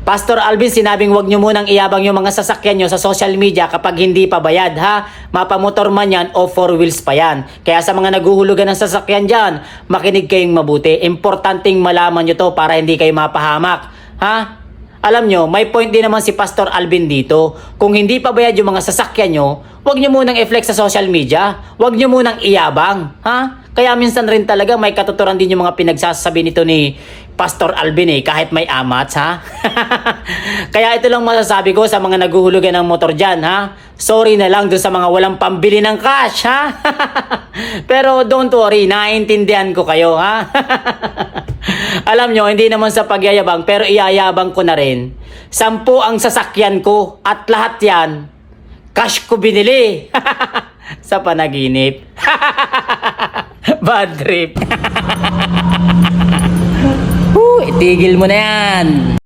Pastor Alvin, sinabing wag nyo munang iyabang yung mga sasakyan nyo sa social media kapag hindi pa bayad, ha? Mapamotor man yan o four wheels pa yan. Kaya sa mga naguhulugan ng sasakyan dyan, makinig kayong mabuti. Importanteng malaman nyo to para hindi kayo mapahamak, ha? Alam nyo, may point din naman si Pastor Alvin dito. Kung hindi pa bayad yung mga sasakyan nyo, wag nyo munang i-flex sa social media. Wag nyo munang iyabang, ha? Kaya minsan rin talaga may katuturan din yung mga pinagsasabi nito ni Pastor Alvin kahit may amats, ha? Kaya ito lang masasabi ko sa mga naguhulugan ng motor dyan, ha? Sorry na lang doon sa mga walang pambili ng cash, ha? Pero don't worry, naiintindihan ko kayo, ha? Alam nyo, hindi naman sa pagyayabang, pero iyayabang ko na rin. 10 ang sasakyan ko at lahat yan, cash ko binili. Sa panaginip. Bad trip. Itigil mo na yan.